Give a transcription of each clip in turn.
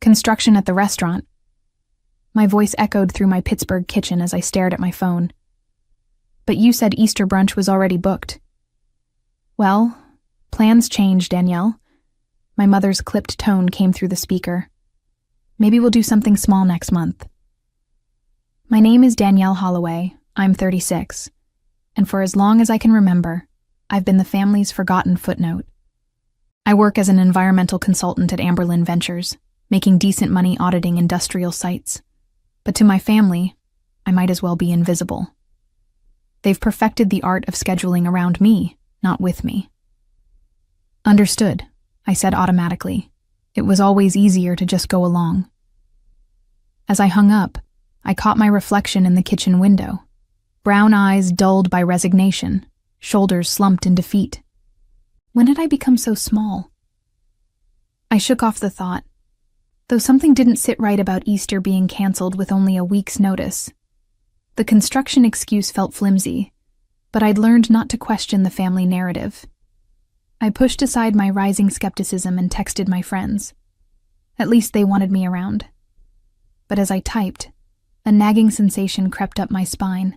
Construction at the restaurant. My voice echoed through my Pittsburgh kitchen as I stared at my phone. But you said Easter brunch was already booked. Well, plans change, Danielle. My mother's clipped tone came through the speaker. Maybe we'll do something small next month. My name is Danielle Holloway. I'm 36. And for as long as I can remember, I've been the family's forgotten footnote. I work as an environmental consultant at Amberlin Ventures, making decent money auditing industrial sites. But to my family, I might as well be invisible. They've perfected the art of scheduling around me, not with me. Understood, I said automatically. It was always easier to just go along. As I hung up, I caught my reflection in the kitchen window. Brown eyes dulled by resignation, shoulders slumped in defeat. When did I become so small? I shook off the thought. Though something didn't sit right about Easter being canceled with only a week's notice. The construction excuse felt flimsy, but I'd learned not to question the family narrative. I pushed aside my rising skepticism and texted my friends. At least they wanted me around. But as I typed, a nagging sensation crept up my spine,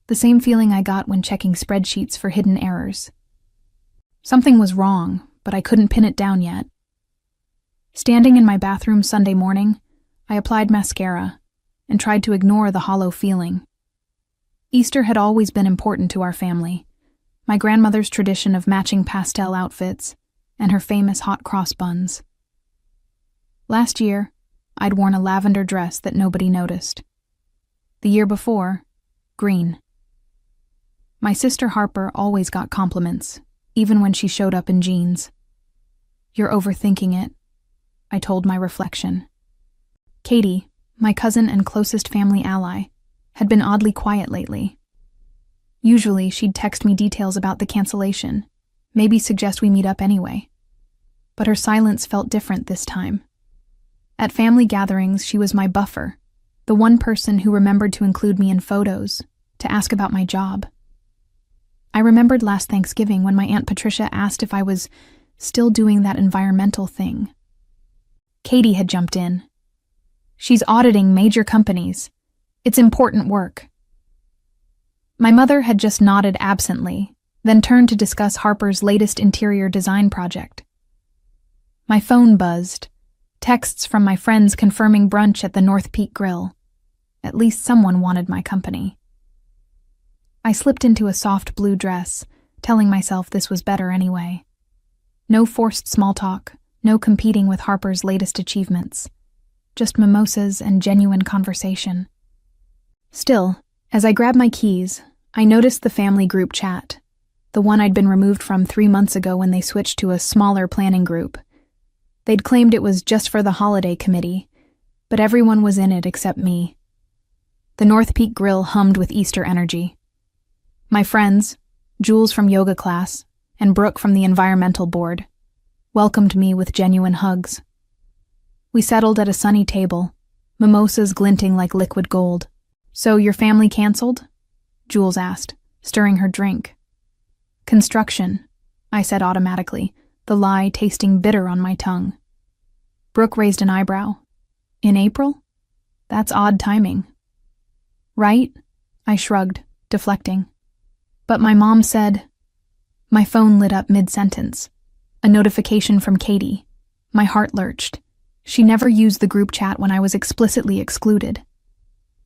the same feeling I got when checking spreadsheets for hidden errors. Something was wrong, but I couldn't pin it down yet. Standing in my bathroom Sunday morning, I applied mascara and tried to ignore the hollow feeling. Easter had always been important to our family. My grandmother's tradition of matching pastel outfits and her famous hot cross buns. Last year, I'd worn a lavender dress that nobody noticed. The year before, green. My sister Harper always got compliments, even when she showed up in jeans. You're overthinking it, I told my reflection. Katie, my cousin and closest family ally, had been oddly quiet lately. Usually, she'd text me details about the cancellation, maybe suggest we meet up anyway. But her silence felt different this time. At family gatherings, she was my buffer, the one person who remembered to include me in photos, to ask about my job. I remembered last Thanksgiving when my Aunt Patricia asked if I was still doing that environmental thing. Katie had jumped in. She's auditing major companies. It's important work. My mother had just nodded absently, then turned to discuss Harper's latest interior design project. My phone buzzed, texts from my friends confirming brunch at the North Peak Grill. At least someone wanted my company. I slipped into a soft blue dress, telling myself this was better anyway. No forced small talk, no competing with Harper's latest achievements. Just mimosas and genuine conversation. Still, as I grabbed my keys, I noticed the family group chat, the one I'd been removed from 3 months ago when they switched to a smaller planning group. They'd claimed it was just for the holiday committee, but everyone was in it except me. The North Peak Grill hummed with Easter energy. My friends, Jules from yoga class and Brooke from the environmental board, welcomed me with genuine hugs. We settled at a sunny table, mimosas glinting like liquid gold. So your family canceled? Jules asked, stirring her drink. Construction, I said automatically, the lie tasting bitter on my tongue. Brooke raised an eyebrow. In April? That's odd timing. Right? I shrugged, deflecting. But my mom said... My phone lit up mid-sentence. A notification from Katie. My heart lurched. She never used the group chat when I was explicitly excluded.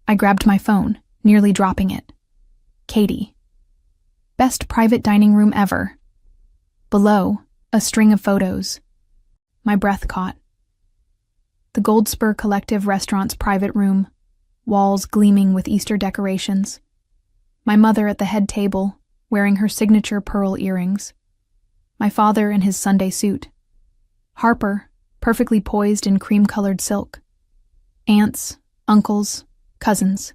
I grabbed my phone, nearly dropping it. Katie. Best private dining room ever. Below, a string of photos. My breath caught. The Goldspur Collective restaurant's private room, walls gleaming with Easter decorations. My mother at the head table, wearing her signature pearl earrings. My father in his Sunday suit. Harper, perfectly poised in cream-colored silk. Aunts, uncles, cousins.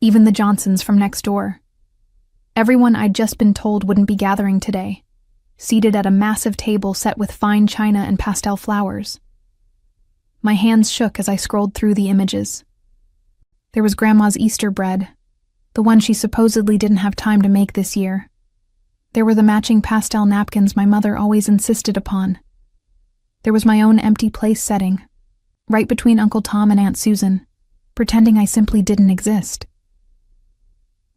Even the Johnsons from next door. Everyone I'd just been told wouldn't be gathering today, seated at a massive table set with fine china and pastel flowers. My hands shook as I scrolled through the images. There was Grandma's Easter bread, the one she supposedly didn't have time to make this year. There were the matching pastel napkins my mother always insisted upon. There was my own empty place setting, right between Uncle Tom and Aunt Susan, pretending I simply didn't exist.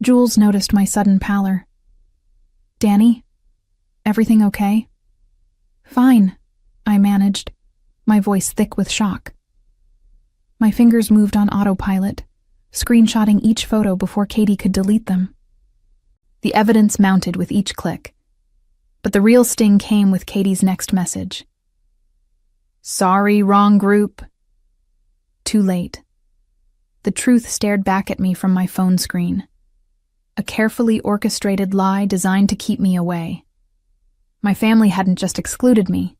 Jules noticed my sudden pallor. "Danny, everything okay?" "Fine," I managed, my voice thick with shock. My fingers moved on autopilot, screenshotting each photo before Katie could delete them. The evidence mounted with each click, but the real sting came with Katie's next message. "Sorry, wrong group." Too late. The truth stared back at me from my phone screen. A carefully orchestrated lie designed to keep me away. My family hadn't just excluded me,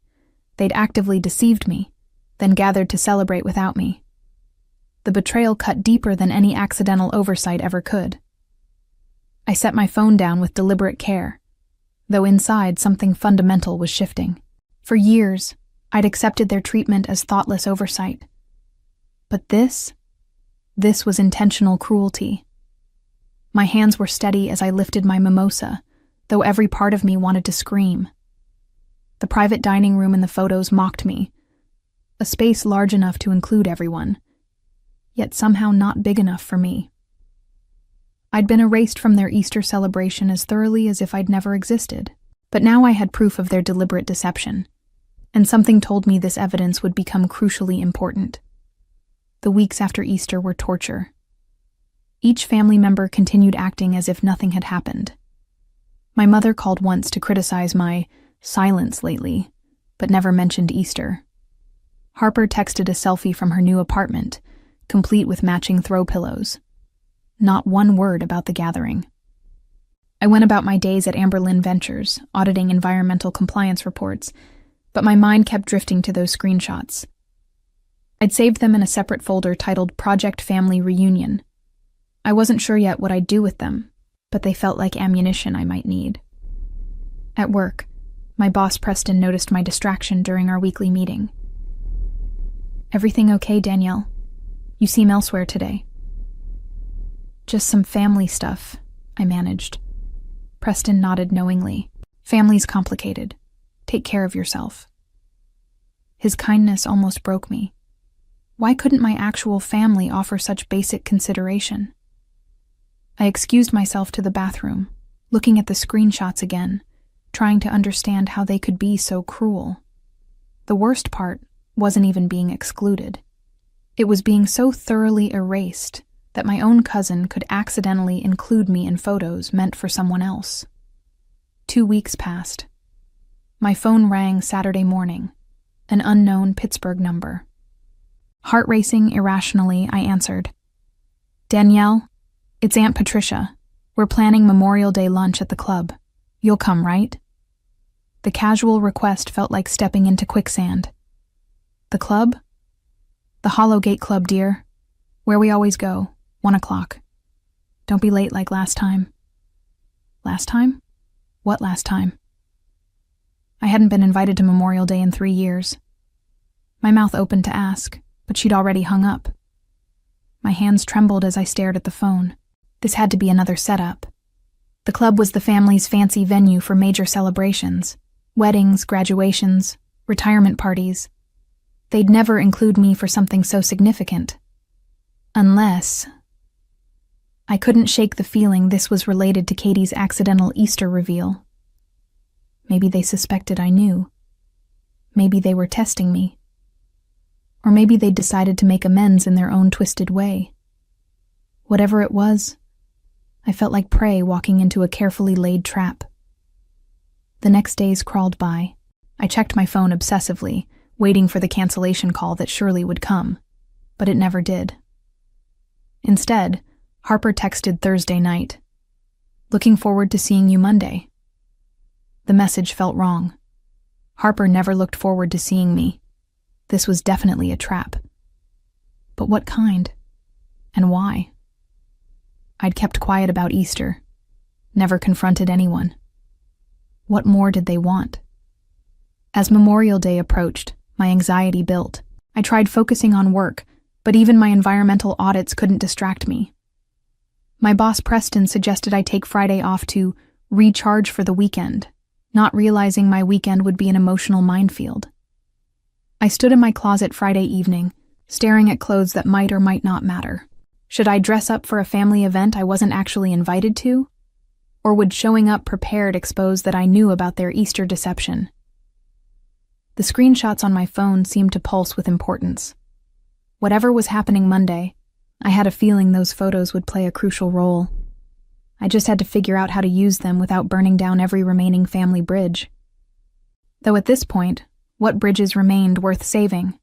they'd actively deceived me, then gathered to celebrate without me. The betrayal cut deeper than any accidental oversight ever could. I set my phone down with deliberate care, though inside something fundamental was shifting. For years, I'd accepted their treatment as thoughtless oversight. But this was intentional cruelty. My hands were steady as I lifted my mimosa, though every part of me wanted to scream. The private dining room in the photos mocked me, a space large enough to include everyone, yet somehow not big enough for me. I'd been erased from their Easter celebration as thoroughly as if I'd never existed, but now I had proof of their deliberate deception, and something told me this evidence would become crucially important. The weeks after Easter were torture. Each family member continued acting as if nothing had happened. My mother called once to criticize my silence lately, but never mentioned Easter. Harper texted a selfie from her new apartment, complete with matching throw pillows. Not one word about the gathering. I went about my days at Amberlin Ventures, auditing environmental compliance reports, but my mind kept drifting to those screenshots. I'd saved them in a separate folder titled Project Family Reunion. I wasn't sure yet what I'd do with them, but they felt like ammunition I might need. At work, my boss Preston noticed my distraction during our weekly meeting. "Everything okay, Danielle? You seem elsewhere today." "Just some family stuff," I managed. Preston nodded knowingly. "Family's complicated. Take care of yourself." His kindness almost broke me. Why couldn't my actual family offer such basic consideration? I excused myself to the bathroom, looking at the screenshots again, trying to understand how they could be so cruel. The worst part wasn't even being excluded. It was being so thoroughly erased that my own cousin could accidentally include me in photos meant for someone else. 2 weeks passed. My phone rang Saturday morning, an unknown Pittsburgh number. Heart racing irrationally, I answered. "Danielle, it's Aunt Patricia. We're planning Memorial Day lunch at the club. You'll come, right?" The casual request felt like stepping into quicksand. "The club?" "The Hollow Gate Club, dear. Where we always go, 1 o'clock. Don't be late like last time." Last time? What last time? I hadn't been invited to Memorial Day in 3 years. My mouth opened to ask, but she'd already hung up. My hands trembled as I stared at the phone. This had to be another setup. The club was the family's fancy venue for major celebrations. Weddings, graduations, retirement parties. They'd never include me for something so significant. Unless... I couldn't shake the feeling this was related to Katie's accidental Easter reveal. Maybe they suspected I knew. Maybe they were testing me. Or maybe they'd decided to make amends in their own twisted way. Whatever it was, I felt like prey walking into a carefully laid trap. The next days crawled by. I checked my phone obsessively, waiting for the cancellation call that surely would come, but it never did. Instead, Harper texted Thursday night. "Looking forward to seeing you Monday." The message felt wrong. Harper never looked forward to seeing me. This was definitely a trap. But what kind? And why? I'd kept quiet about Easter, never confronted anyone. What more did they want? As Memorial Day approached, my anxiety built. I tried focusing on work, but even my environmental audits couldn't distract me. My boss Preston suggested I take Friday off to recharge for the weekend, not realizing my weekend would be an emotional minefield. I stood in my closet Friday evening, staring at clothes that might or might not matter. Should I dress up for a family event I wasn't actually invited to? Or would showing up prepared expose that I knew about their Easter deception? The screenshots on my phone seemed to pulse with importance. Whatever was happening Monday, I had a feeling those photos would play a crucial role. I just had to figure out how to use them without burning down every remaining family bridge. Though at this point, what bridges remained worth saving?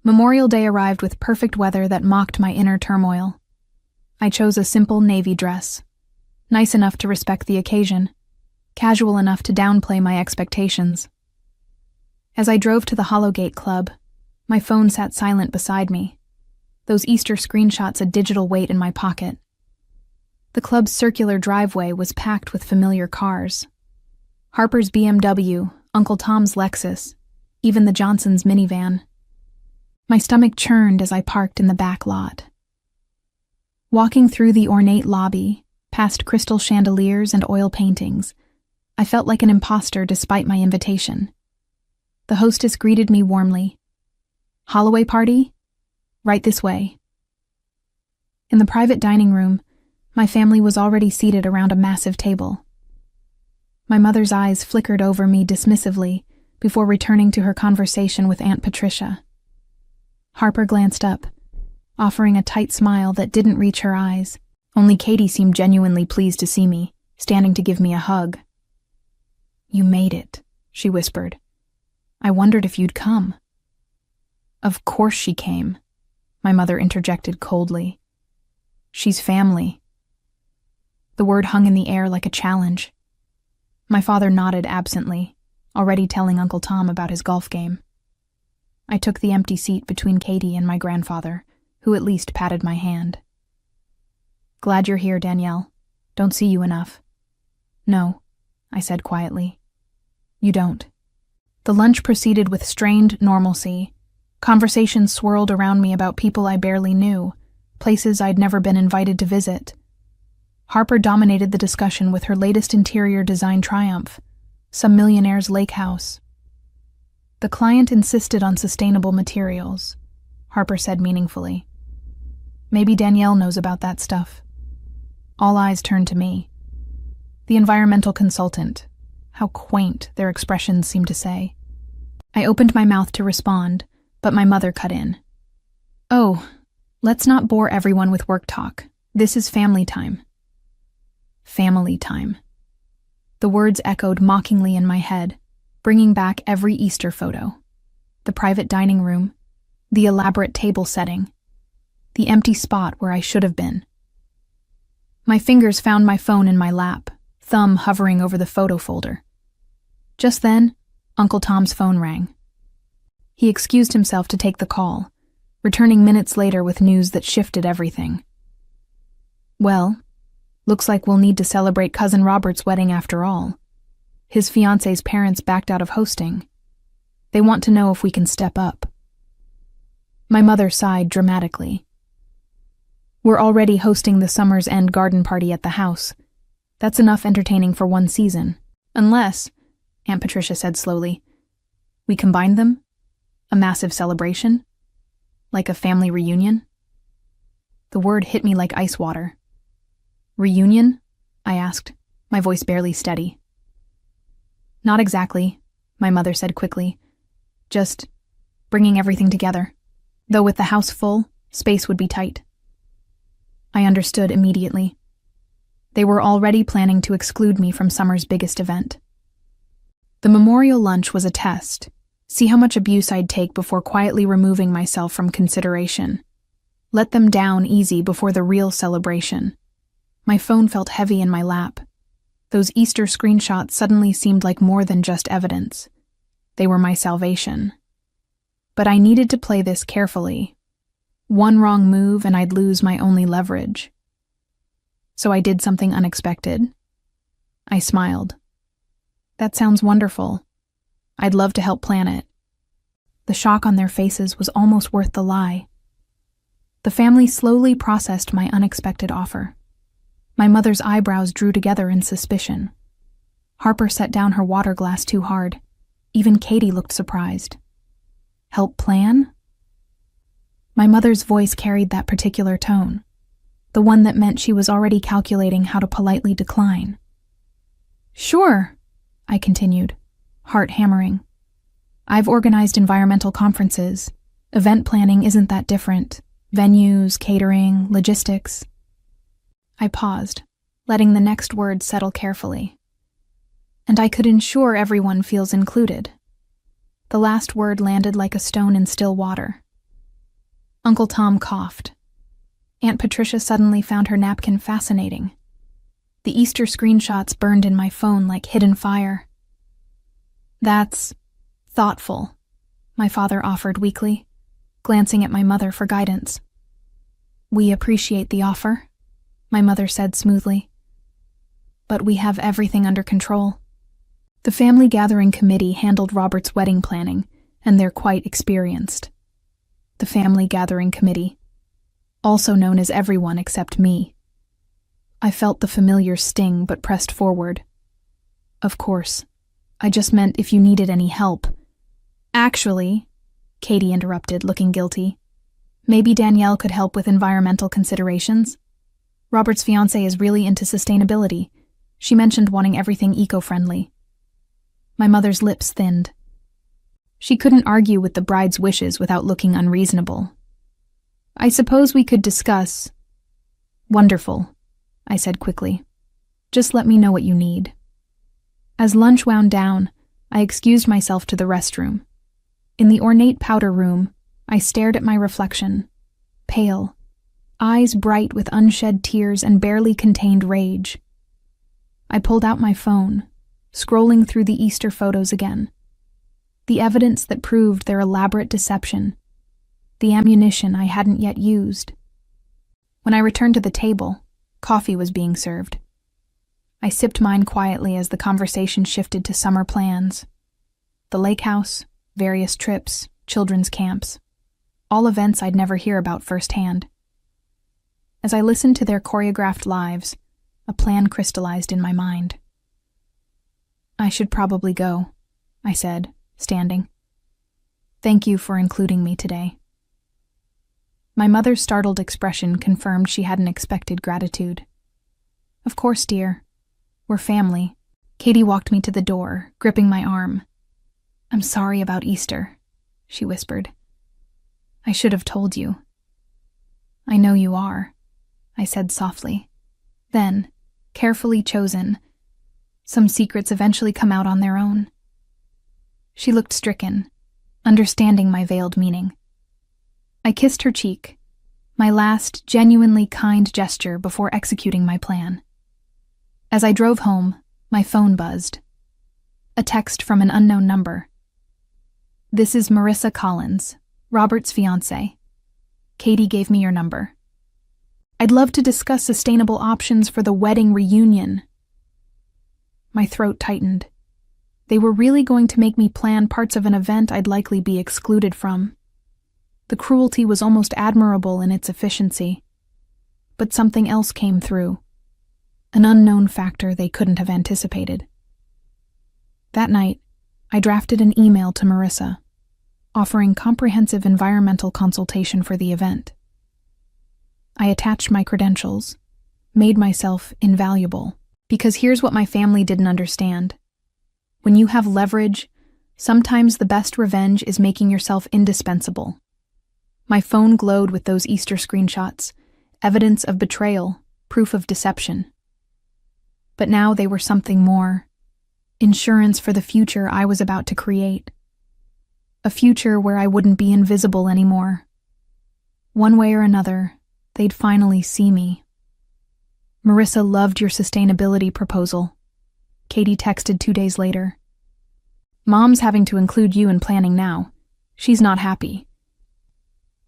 Memorial Day arrived with perfect weather that mocked my inner turmoil. I chose a simple navy dress, nice enough to respect the occasion, casual enough to downplay my expectations. As I drove to the Hollowgate Club, my phone sat silent beside me, those Easter screenshots a digital weight in my pocket. The club's circular driveway was packed with familiar cars. Harper's BMW, Uncle Tom's Lexus, even the Johnsons' minivan. My stomach churned as I parked in the back lot. Walking through the ornate lobby, past crystal chandeliers and oil paintings, I felt like an imposter despite my invitation. The hostess greeted me warmly. "Holloway party? Right this way." In the private dining room, my family was already seated around a massive table. My mother's eyes flickered over me dismissively before returning to her conversation with Aunt Patricia. Harper glanced up, offering a tight smile that didn't reach her eyes. Only Katie seemed genuinely pleased to see me, standing to give me a hug. "You made it," she whispered. "I wondered if you'd come." "Of course she came," my mother interjected coldly. "She's family." The word hung in the air like a challenge. My father nodded absently, already telling Uncle Tom about his golf game. I took the empty seat between Katie and my grandfather, who at least patted my hand. "Glad you're here, Danielle. Don't see you enough." "No," I said quietly. "You don't." The lunch proceeded with strained normalcy. Conversations swirled around me about people I barely knew, places I'd never been invited to visit. Harper dominated the discussion with her latest interior design triumph, some millionaire's lake house. "The client insisted on sustainable materials," Harper said meaningfully. "Maybe Danielle knows about that stuff." All eyes turned to me. The environmental consultant. How quaint, their expressions seemed to say. I opened my mouth to respond, but my mother cut in. "Oh, let's not bore everyone with work talk. This is family time." Family time. The words echoed mockingly in my head, bringing back every Easter photo. The private dining room, the elaborate table setting, the empty spot where I should have been. My fingers found my phone in my lap, thumb hovering over the photo folder. Just then, Uncle Tom's phone rang. He excused himself to take the call, returning minutes later with news that shifted everything. "Well, looks like we'll need to celebrate Cousin Robert's wedding after all. His fiancé's parents backed out of hosting. They want to know if we can step up." My mother sighed dramatically. "We're already hosting the summer's end garden party at the house. That's enough entertaining for one season. Unless," Aunt Patricia said slowly, "we combine them? A massive celebration? Like a family reunion?" The word hit me like ice water. "Reunion?" I asked, my voice barely steady. "Not exactly," my mother said quickly. "Just bringing everything together. Though with the house full, space would be tight." I understood immediately. They were already planning to exclude me from summer's biggest event. The memorial lunch was a test. See how much abuse I'd take before quietly removing myself from consideration. Let them down easy before the real celebration. My phone felt heavy in my lap. Those Easter screenshots suddenly seemed like more than just evidence. They were my salvation. But I needed to play this carefully. One wrong move and I'd lose my only leverage. So I did something unexpected. I smiled. "That sounds wonderful. I'd love to help plan it." The shock on their faces was almost worth the lie. The family slowly processed my unexpected offer. My mother's eyebrows drew together in suspicion. Harper set down her water glass too hard. Even Katie looked surprised. "Help plan?" My mother's voice carried that particular tone, the one that meant she was already calculating how to politely decline. "Sure," I continued, heart hammering. "I've organized environmental conferences. Event planning isn't that different. Venues, catering, logistics." I paused, letting the next word settle carefully. "And I could ensure everyone feels included." The last word landed like a stone in still water. Uncle Tom coughed. Aunt Patricia suddenly found her napkin fascinating. The Easter screenshots burned in my phone like hidden fire. "That's thoughtful," my father offered weakly, glancing at my mother for guidance. "We appreciate the offer," my mother said smoothly. "But we have everything under control." The family gathering committee handled Robert's wedding planning, and they're quite experienced. The family gathering committee, also known as everyone except me. I felt the familiar sting but pressed forward. "Of course. I just meant if you needed any help." "Actually," Katie interrupted, looking guilty, "maybe Danielle could help with environmental considerations. Robert's fiancé is really into sustainability. She mentioned wanting everything eco-friendly." My mother's lips thinned. She couldn't argue with the bride's wishes without looking unreasonable. "I suppose we could discuss." "Wonderful," I said quickly. "Just let me know what you need." As lunch wound down, I excused myself to the restroom. In the ornate powder room, I stared at my reflection, pale, eyes bright with unshed tears and barely contained rage. I pulled out my phone, scrolling through the Easter photos again. The evidence that proved their elaborate deception, the ammunition I hadn't yet used. When I returned to the table, coffee was being served. I sipped mine quietly as the conversation shifted to summer plans. The lake house, various trips, children's camps, all events I'd never hear about firsthand. As I listened to their choreographed lives, a plan crystallized in my mind. "I should probably go," I said, standing. "Thank you for including me today." My mother's startled expression confirmed she hadn't expected gratitude. "Of course, dear. We're family." Katie walked me to the door, gripping my arm. "I'm sorry about Easter," she whispered. "I should have told you." "I know you are," I said softly. Then, carefully chosen, "Some secrets eventually come out on their own." She looked stricken, understanding my veiled meaning. I kissed her cheek, my last genuinely kind gesture before executing my plan. As I drove home, my phone buzzed. A text from an unknown number. "This is Marissa Collins, Robert's fiancé. Katie gave me your number. I'd love to discuss sustainable options for the wedding reunion." My throat tightened. They were really going to make me plan parts of an event I'd likely be excluded from. The cruelty was almost admirable in its efficiency. But something else came through. An unknown factor they couldn't have anticipated. That night, I drafted an email to Marissa, offering comprehensive environmental consultation for the event. I attached my credentials, made myself invaluable, because here's what my family didn't understand. When you have leverage, sometimes the best revenge is making yourself indispensable. My phone glowed with those Easter screenshots, evidence of betrayal, proof of deception. But now they were something more. Insurance for the future I was about to create. A future where I wouldn't be invisible anymore. One way or another, they'd finally see me. "Marissa loved your sustainability proposal," Katie texted 2 days later. "Mom's having to include you in planning now. She's not happy."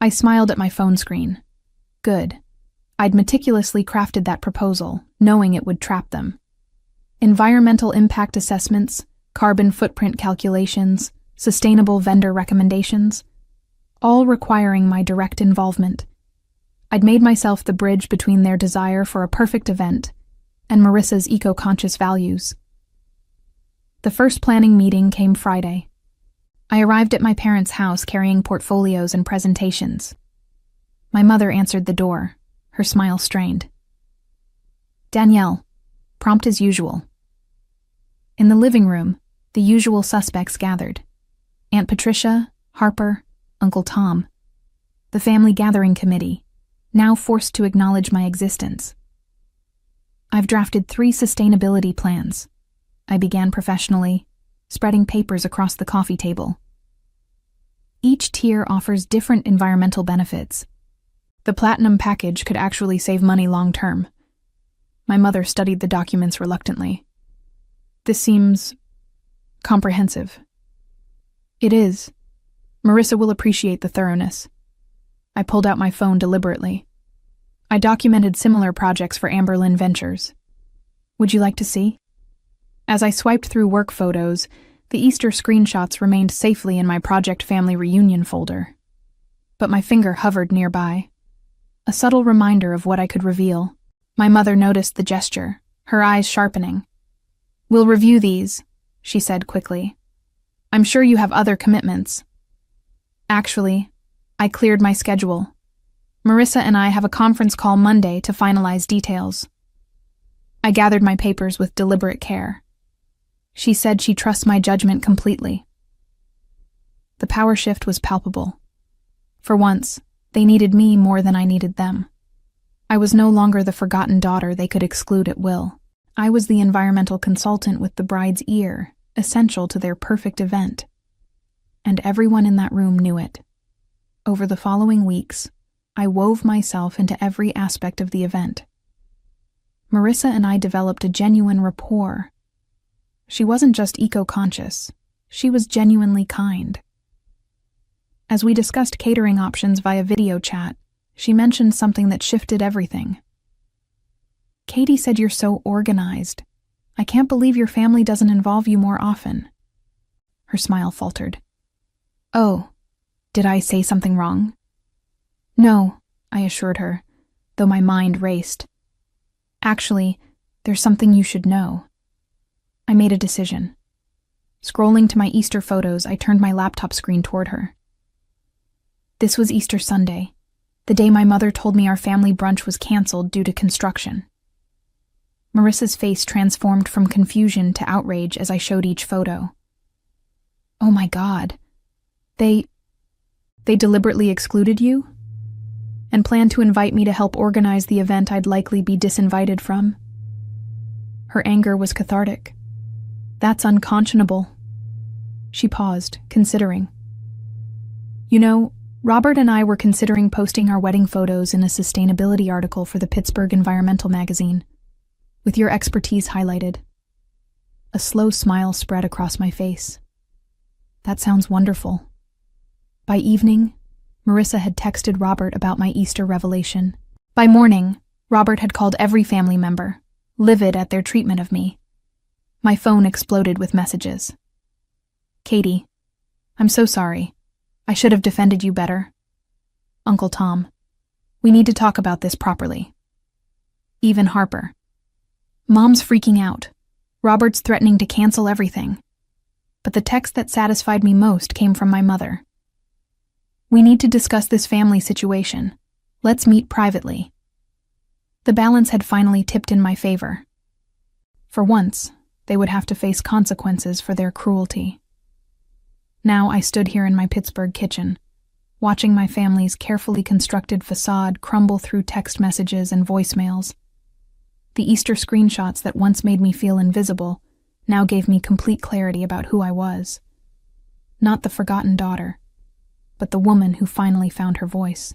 I smiled at my phone screen. Good. I'd meticulously crafted that proposal, knowing it would trap them. Environmental impact assessments, carbon footprint calculations, sustainable vendor recommendations, all requiring my direct involvement. I'd made myself the bridge between their desire for a perfect event and Marissa's eco-conscious values. The first planning meeting came Friday. I arrived at my parents' house carrying portfolios and presentations. My mother answered the door, her smile strained. Danielle, prompt as usual. In the living room, the usual suspects gathered. Aunt Patricia, Harper, Uncle Tom. The family gathering committee, now forced to acknowledge my existence. I've drafted 3 sustainability plans. I began professionally, spreading papers across the coffee table. Each tier offers different environmental benefits. The platinum package could actually save money long term. My mother studied the documents reluctantly. This seems comprehensive. It is. Marissa will appreciate the thoroughness. I pulled out my phone deliberately. I documented similar projects for Amberlin Ventures. Would you like to see? As I swiped through work photos, the Easter screenshots remained safely in my Project Family Reunion folder. But my finger hovered nearby. A subtle reminder of what I could reveal. My mother noticed the gesture, her eyes sharpening. We'll review these, she said quickly. I'm sure you have other commitments. Actually, I cleared my schedule. Marissa and I have a conference call Monday to finalize details. I gathered my papers with deliberate care. She said she trusts my judgment completely. The power shift was palpable. For once, they needed me more than I needed them. I was no longer the forgotten daughter they could exclude at will. I was the environmental consultant with the bride's ear, essential to their perfect event. And everyone in that room knew it. Over the following weeks, I wove myself into every aspect of the event. Marissa and I developed a genuine rapport. She wasn't just eco-conscious, she was genuinely kind. As we discussed catering options via video chat, she mentioned something that shifted everything. Katie said you're so organized. I can't believe your family doesn't involve you more often. Her smile faltered. Oh, did I say something wrong? No, I assured her, though my mind raced. Actually, there's something you should know. I made a decision. Scrolling to my Easter photos, I turned my laptop screen toward her. This was Easter Sunday, the day my mother told me our family brunch was canceled due to construction. Marissa's face transformed from confusion to outrage as I showed each photo. Oh my God. They deliberately excluded you? And planned to invite me to help organize the event I'd likely be disinvited from? Her anger was cathartic. That's unconscionable. She paused, considering. You know, Robert and I were considering posting our wedding photos in a sustainability article for the Pittsburgh Environmental magazine, with your expertise highlighted. A slow smile spread across my face. That sounds wonderful. By evening, Marissa had texted Robert about my Easter revelation. By morning, Robert had called every family member, livid at their treatment of me. My phone exploded with messages. Katie, I'm so sorry. I should have defended you better. Uncle Tom, we need to talk about this properly. Even Harper. Mom's freaking out. Robert's threatening to cancel everything. But the text that satisfied me most came from my mother. We need to discuss this family situation. Let's meet privately. The balance had finally tipped in my favor. For once, they would have to face consequences for their cruelty. Now I stood here in my Pittsburgh kitchen, watching my family's carefully constructed facade crumble through text messages and voicemails. The Easter screenshots that once made me feel invisible now gave me complete clarity about who I was. Not the forgotten daughter, but the woman who finally found her voice.